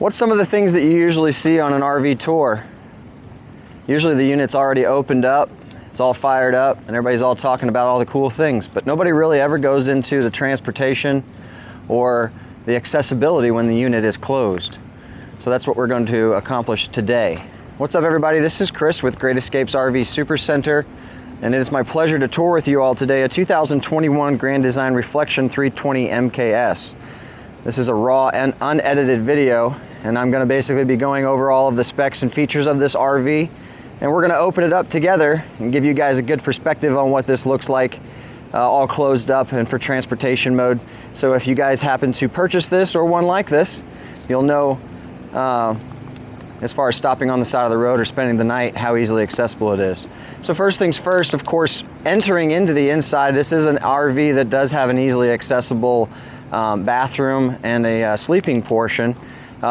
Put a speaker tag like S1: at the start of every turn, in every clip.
S1: What's some of the things that you usually see on an RV tour? Usually the unit's already opened up, it's all fired up, and everybody's all talking about all the cool things, but nobody really ever goes into the transportation or the accessibility when the unit is closed. So that's what we're going to accomplish today. What's up, everybody? This is Chris with Great Escapes RV Supercenter, and it is my pleasure to tour with you all today a 2021 Grand Design Reflection 320 MKS. This is a raw and unedited video, and I'm going to basically be going over all of the specs and features of this RV, and we're going to open it up together and give you guys a good perspective on what this looks like all closed up and for transportation mode. So if you guys happen to purchase this or one like this, you'll know as far as stopping on the side of the road or spending the night, how easily accessible it is. So first things first, of course, entering into the inside, this is an RV that does have an easily accessible bathroom and a sleeping portion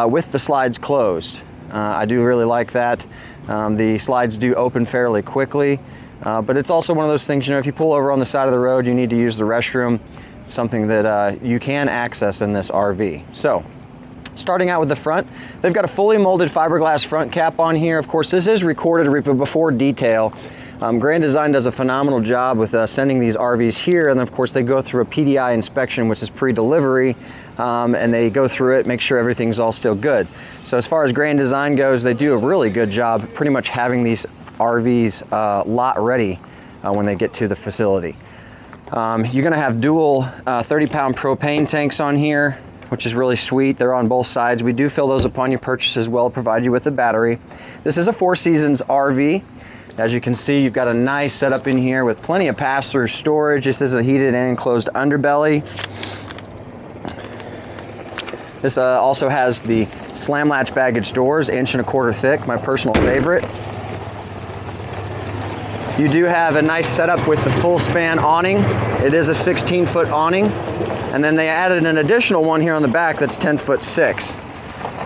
S1: with the slides closed. I do really like that. The slides do open fairly quickly, but it's also one of those things, you know, if you pull over on the side of the road, you need to use the restroom, something that you can access in this RV. So, starting out with the front, they've got a fully molded fiberglass front cap on here. Of course, this is recorded before detail. Grand Design does a phenomenal job with sending these RVs here, and of course they go through a PDI inspection, which is pre-delivery, and they go through it, make sure everything's all still good. So as far as Grand Design goes, they do a really good job pretty much having these RVs lot ready when they get to the facility. You're gonna have dual 30-pound propane tanks on here, which is really sweet. They're on both sides. We do fill those upon your purchase as well, provide you with a battery. This is a 4 Seasons RV. As you can see, you've got a nice setup in here with plenty of pass-through storage. This is a heated and enclosed underbelly. This also has the slam latch baggage doors, 1.25 inch thick, my personal favorite. You do have a nice setup with the full span awning. It is a 16-foot awning. And then they added an additional one here on the back that's 10'6".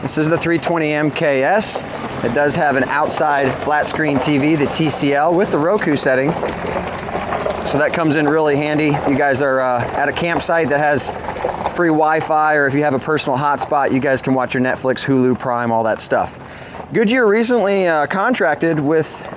S1: This is the 320 MKS. It does have an outside flat screen TV, the TCL, with the Roku setting. So that comes in really handy. If you guys are at a campsite that has free Wi-Fi, or if you have a personal hotspot, you guys can watch your Netflix, Hulu, Prime, all that stuff. Goodyear recently contracted with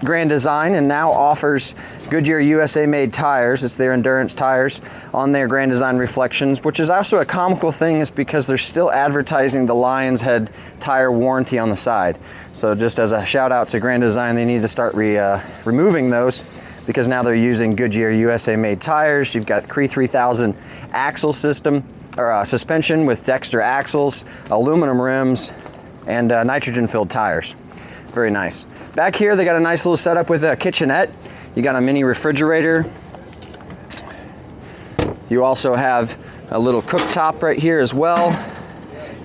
S1: Grand Design and now offers Goodyear USA-made tires. It's their endurance tires on their Grand Design Reflections, which is also a comical thing, is because they're still advertising the Lion's Head tire warranty on the side. So just as a shout out to Grand Design, they need to start removing those, because now they're using Goodyear USA-made tires. You've got Cree 3000 axle system, or suspension with Dexter axles, aluminum rims, and nitrogen-filled tires. Very nice. Back here, they got a nice little setup with a kitchenette. You got a mini refrigerator. You also have a little cooktop right here as well,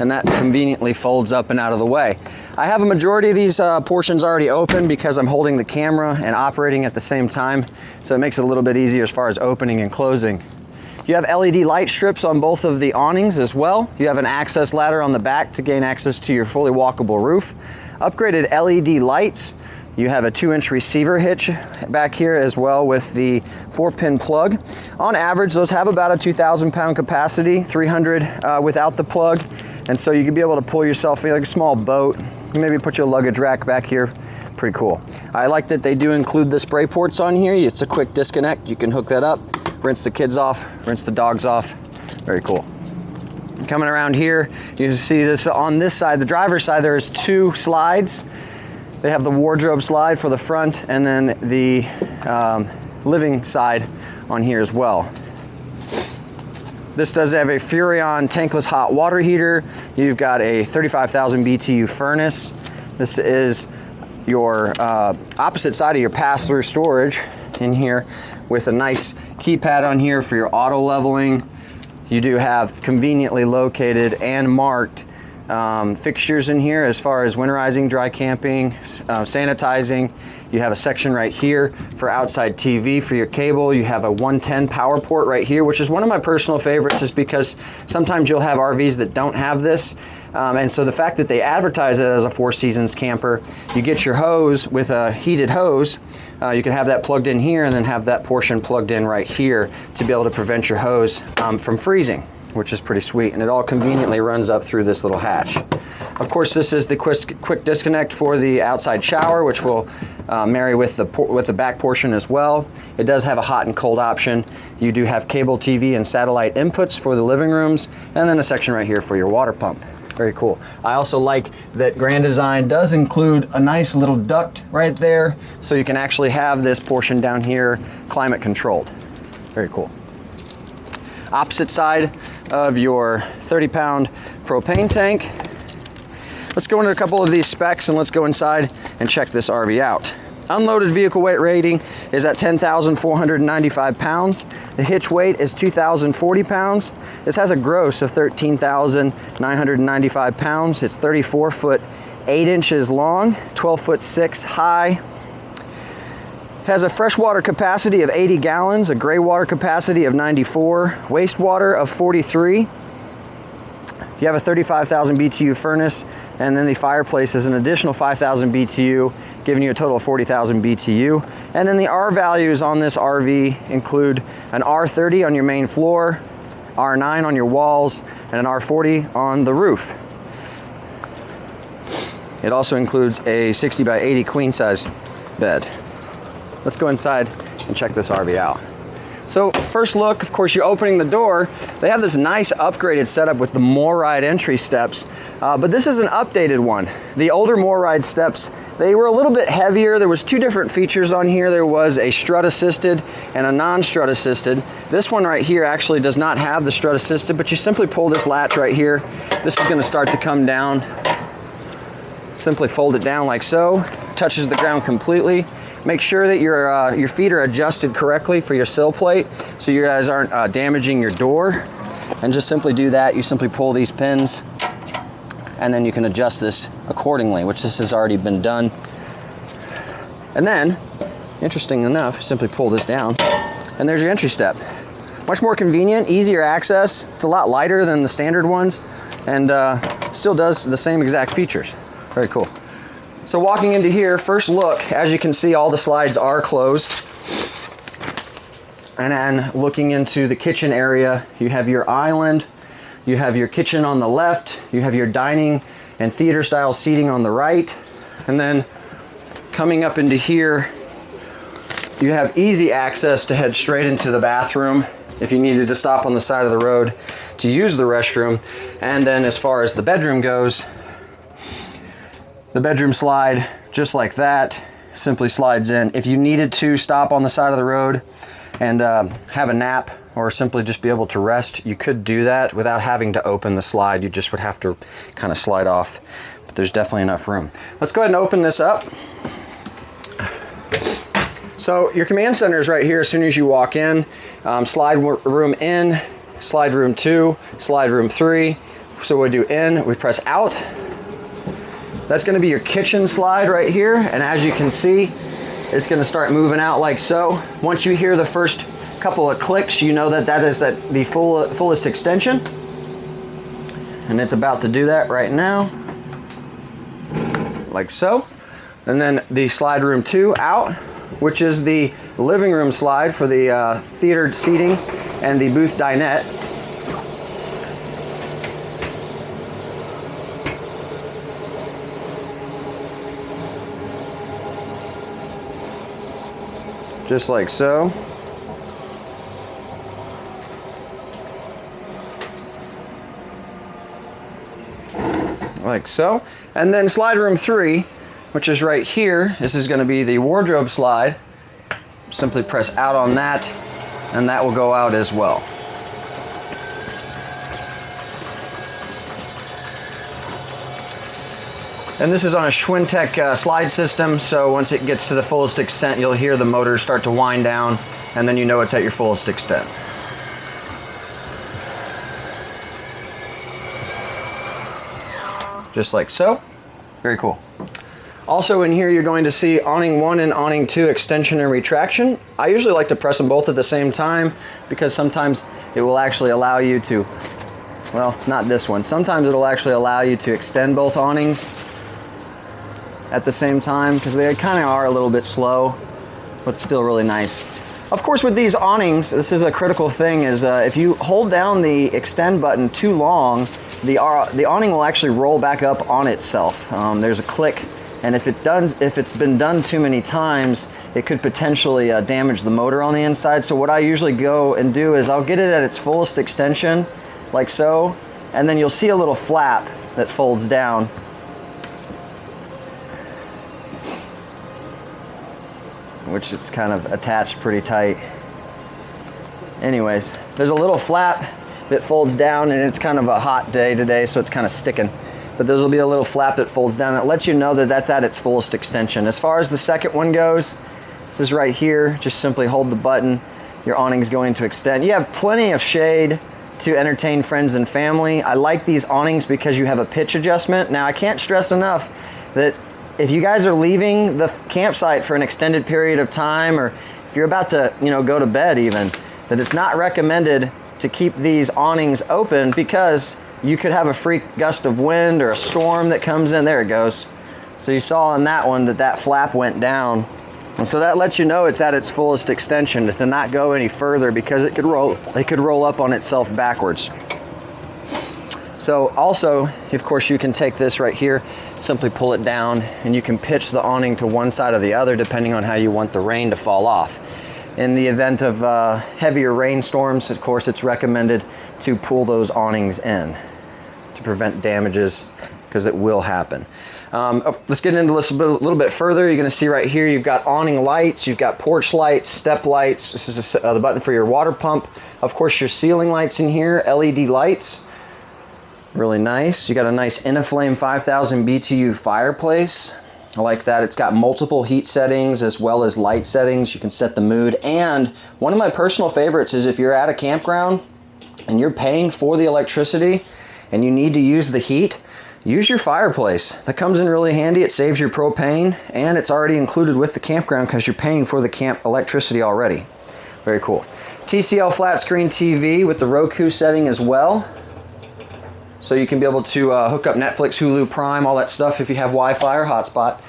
S1: and that conveniently folds up and out of the way. I have a majority of these portions already open because I'm holding the camera and operating at the same time, so it makes it a little bit easier as far as opening and closing. You have LED light strips on both of the awnings as well. You have an access ladder on the back to gain access to your fully walkable roof. Upgraded LED lights. You have a 2-inch receiver hitch back here as well with the 4-pin plug. On average, those have about a 2,000-pound capacity, 300 without the plug. And so you could be able to pull yourself like a small boat, maybe put your luggage rack back here. Pretty cool. I like that they do include the spray ports on here. It's a quick disconnect. You can hook that up, rinse the kids off, rinse the dogs off. Very cool. Coming around here, you see this on this side, the driver's side, there's 2 slides. They have the wardrobe slide for the front, and then the living side on here as well. This does have a Furrion tankless hot water heater. You've got a 35,000 BTU furnace. This is your opposite side of your pass-through storage in here with a nice keypad on here for your auto leveling. You do have conveniently located and marked fixtures in here as far as winterizing, dry camping, sanitizing. You have a section right here for outside TV for your cable. You have a 110 power port right here, which is one of my personal favorites, is because sometimes you'll have RVs that don't have this. And so the fact that they advertise it as a 4 Seasons camper, you get your hose with a heated hose. You can have that plugged in here and then have that portion plugged in right here to be able to prevent your hose from freezing. which is pretty sweet, and it all conveniently runs up through this little hatch. Of course, this is the quick disconnect for the outside shower, which will marry with the back portion as well. It does have a hot and cold option. You do have cable TV and satellite inputs for the living rooms, and then a section right here for your water pump. Very cool. I also like that Grand Design does include a nice little duct right there, so you can actually have this portion down here climate controlled. Very cool. Opposite side of your 30-pound propane tank. Let's go into a couple of these specs and let's go inside and check this RV out. Unloaded vehicle weight rating is at 10,495 pounds. The hitch weight is 2,040 pounds. This has a gross of 13,995 pounds. It's 34 foot 8 inches long, 12 foot 6 high. Has a freshwater capacity of 80 gallons, a gray water capacity of 94, wastewater of 43. You have a 35,000 BTU furnace, and then the fireplace is an additional 5,000 BTU, giving you a total of 40,000 BTU. And then the R values on this RV include an R30 on your main floor, R9 on your walls, and an R40 on the roof. It also includes a 60 by 80 queen size bed. Let's go inside and check this RV out. So first look, of course, you're opening the door. They have this nice upgraded setup with the MORryde entry steps, but this is an updated one. The older MORryde steps, they were a little bit heavier. There was two different features on here. There was a strut assisted and a non-strut assisted. This one right here actually does not have the strut assisted, but you simply pull this latch right here. This is gonna start to come down. Simply fold it down like so. Touches the ground completely. Make sure that your feet are adjusted correctly for your sill plate so you guys aren't damaging your door. And just simply do that. You simply pull these pins and then you can adjust this accordingly, which this has already been done. And then, interesting enough, simply pull this down and there's your entry step. Much more convenient, easier access. It's a lot lighter than the standard ones and still does the same exact features. Very cool. So walking into here, first look, as you can see, all the slides are closed. And then looking into the kitchen area, you have your island, you have your kitchen on the left, you have your dining and theater style seating on the right. And then coming up into here, you have easy access to head straight into the bathroom if you needed to stop on the side of the road to use the restroom. And then as far as the bedroom goes, the bedroom slide, just like that, simply slides in. If you needed to stop on the side of the road and have a nap or simply just be able to rest, you could do that without having to open the slide. You just would have to kind of slide off, but there's definitely enough room. Let's go ahead and open this up. So your command center is right here as soon as you walk in. Slide room in, slide room 2, slide room 3. So we do in, we press out. That's going to be your kitchen slide right here, and as you can see, it's going to start moving out like so. Once you hear the first couple of clicks, you know that that is the fullest extension, and it's about to do that right now, like so. And then the slide room 2 out, which is the living room slide for the theater seating and the booth dinette. Just like so. Like so. And then slide room 3, which is right here. This is going to be the wardrobe slide. Simply press out on that, and that will go out as well. And this is on a Schwintek slide system, so once it gets to the fullest extent, you'll hear the motor start to wind down, and then you know it's at your fullest extent. Just like so. Very cool. Also in here, you're going to see awning 1 and awning 2 extension and retraction. I usually like to press them both at the same time because sometimes it will actually allow you to, well, not this one. Sometimes it'll actually allow you to extend both awnings at the same time because they kind of are a little bit slow, but still really nice. Of course, with these awnings, this is a critical thing, is if you hold down the extend button too long, the awning will actually roll back up on itself. There's a click, and if it's been done too many times, it could potentially damage the motor on the inside. So what I usually go and do is I'll get it at its fullest extension, like so, and then you'll see a little flap that folds down. Which it's kind of attached pretty tight. Anyways, there's a little flap that folds down, and it's kind of a hot day today, so it's kind of sticking. But there'll be a little flap that folds down that lets you know that that's at its fullest extension. As far as the second one goes, this is right here. Just simply hold the button. Your awning's going to extend. You have plenty of shade to entertain friends and family. I like these awnings because you have a pitch adjustment. Now, I can't stress enough that if you guys are leaving the campsite for an extended period of time, or if you're about to, go to bed even, that it's not recommended to keep these awnings open, because you could have a freak gust of wind or a storm that comes in. There it goes. So you saw on that one that flap went down. And so that lets you know it's at its fullest extension, to not go any further, because it could roll up on itself backwards. So also, of course, you can take this right here, simply pull it down, and you can pitch the awning to one side or the other depending on how you want the rain to fall off. In the event of heavier rainstorms, of course, it's recommended to pull those awnings in to prevent damages, because it will happen. Let's get into this a little bit further. You're going to see right here, you've got awning lights, you've got porch lights, step lights. This is the button for your water pump. Of course, your ceiling lights in here, LED lights. Really nice. You got a nice Innaflame 5000 BTU fireplace. I like that. It's got multiple heat settings as well as light settings. You can set the mood. And one of my personal favorites is if you're at a campground and you're paying for the electricity and you need to use the heat, use your fireplace. That comes in really handy. It saves your propane, and it's already included with the campground because you're paying for the camp electricity already. Very cool. TCL flat screen TV with the Roku setting as well. So you can be able to hook up Netflix, Hulu, Prime, all that stuff if you have Wi-Fi or hotspot.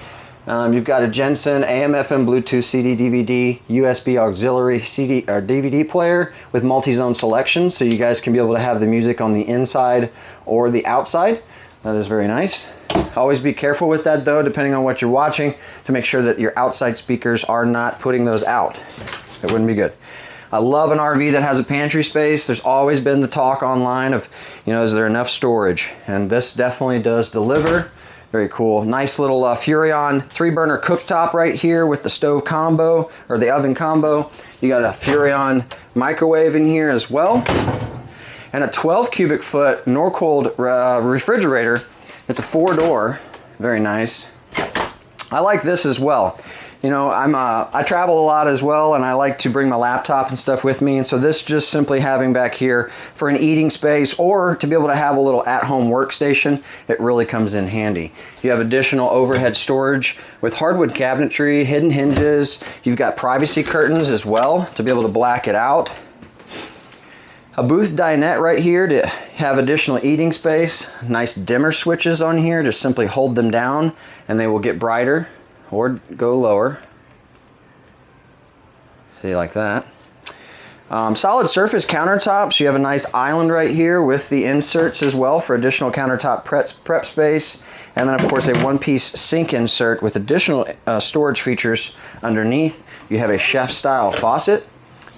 S1: You've got a Jensen AM/FM Bluetooth CD DVD USB auxiliary CD or DVD player with multi-zone selection, so you guys can be able to have the music on the inside or the outside. That is very nice. Always be careful with that though, depending on what you're watching, to make sure that your outside speakers are not putting those out. It wouldn't be good. I love an RV that has a pantry space. There's always been the talk online of, is there enough storage? And this definitely does deliver. Very cool. Nice little Furrion 3-burner cooktop right here with the stove combo, or the oven combo. You got a Furrion microwave in here as well. And a 12 cubic foot Norcold refrigerator. It's a 4-door. Very nice. I like this as well. I travel a lot as well, and I like to bring my laptop and stuff with me. And so this just simply having back here for an eating space, or to be able to have a little at-home workstation, it really comes in handy. You have additional overhead storage with hardwood cabinetry, hidden hinges. You've got privacy curtains as well to be able to black it out. A booth dinette right here to have additional eating space. Nice dimmer switches on here. Just simply hold them down and they will get brighter or go lower. See, like that. Solid surface countertops. You have a nice island right here with the inserts as well for additional countertop prep space. And then of course a one-piece sink insert with additional storage features underneath. You have a chef style faucet.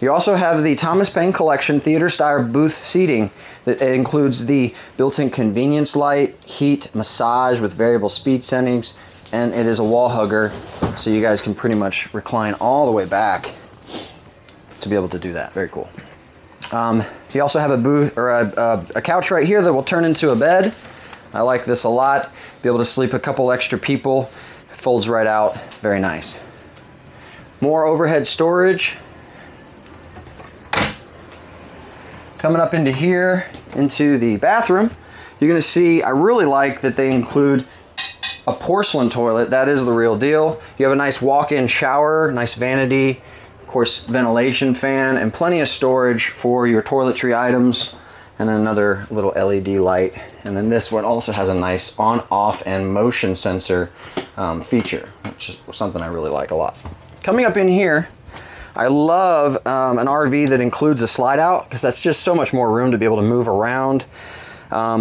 S1: You also have the Thomas Paine Collection theater style booth seating that includes the built-in convenience light, heat, massage with variable speed settings, and it is a wall hugger, so you guys can pretty much recline all the way back to be able to do that. Very cool. You also have a booth or a couch right here that will turn into a bed. I like this a lot. Be able to sleep a couple extra people. It folds right out. Very nice. More overhead storage. Coming up into here, into the bathroom, you're going to see, I really like that they include a porcelain toilet. That is the real deal. You have a nice walk-in shower, nice vanity, of course ventilation fan, and plenty of storage for your toiletry items, and another little LED light. And then this one also has a nice on, off, and motion sensor feature, which is something I really like a lot. Coming up in here, I love an RV that includes a slide out, because that's just so much more room to be able to move around.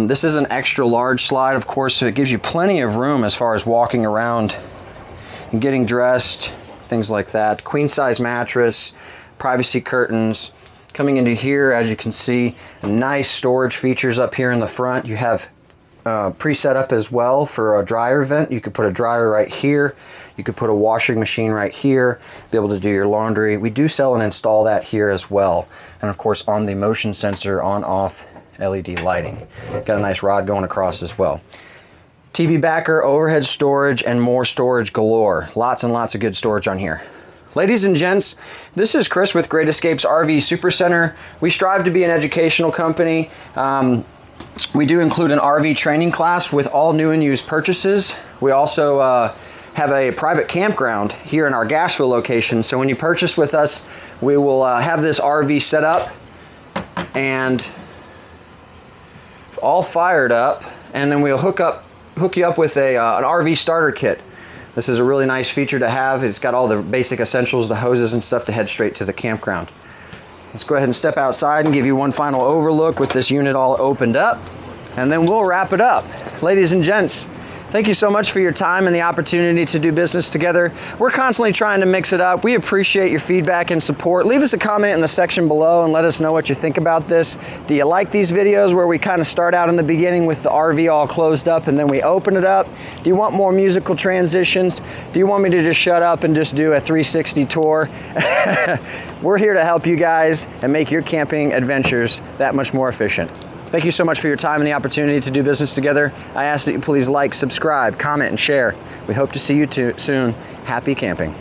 S1: This is an extra large slide, of course, so it gives you plenty of room as far as walking around and getting dressed, things like that. Queen size mattress, privacy curtains. Coming into here, as you can see, nice storage features up here in the front. You have pre-set up as well for a dryer vent. You could put a dryer right here. You could put a washing machine right here, be able to do your laundry. We do sell and install that here as well. And of course, on the motion sensor on-off LED lighting. Got a nice rod going across as well. TV backer, overhead storage, and more storage galore. Lots and lots of good storage on here. Ladies and gents, this is Chris with Great Escapes RV Supercenter. We strive to be an educational company. We do include an RV training class with all new and used purchases. We also have a private campground here in our Gashville location. So when you purchase with us, we will have this RV set up and all fired up, and then we'll hook you up with an RV starter kit. This is a really nice feature to have. It's got all the basic essentials, the hoses and stuff to head straight to the campground. Let's go ahead and step outside and give you one final overlook with this unit all opened up, and then we'll wrap it up. Ladies and gents, thank you so much for your time and the opportunity to do business together. We're constantly trying to mix it up. We appreciate your feedback and support. Leave us a comment in the section below and let us know what you think about this. Do you like these videos where we kind of start out in the beginning with the RV all closed up and then we open it up? Do you want more musical transitions? Do you want me to just shut up and just do a 360 tour? We're here to help you guys and make your camping adventures that much more efficient. Thank you so much for your time and the opportunity to do business together. I ask that you please like, subscribe, comment, and share. We hope to see you soon. Happy camping.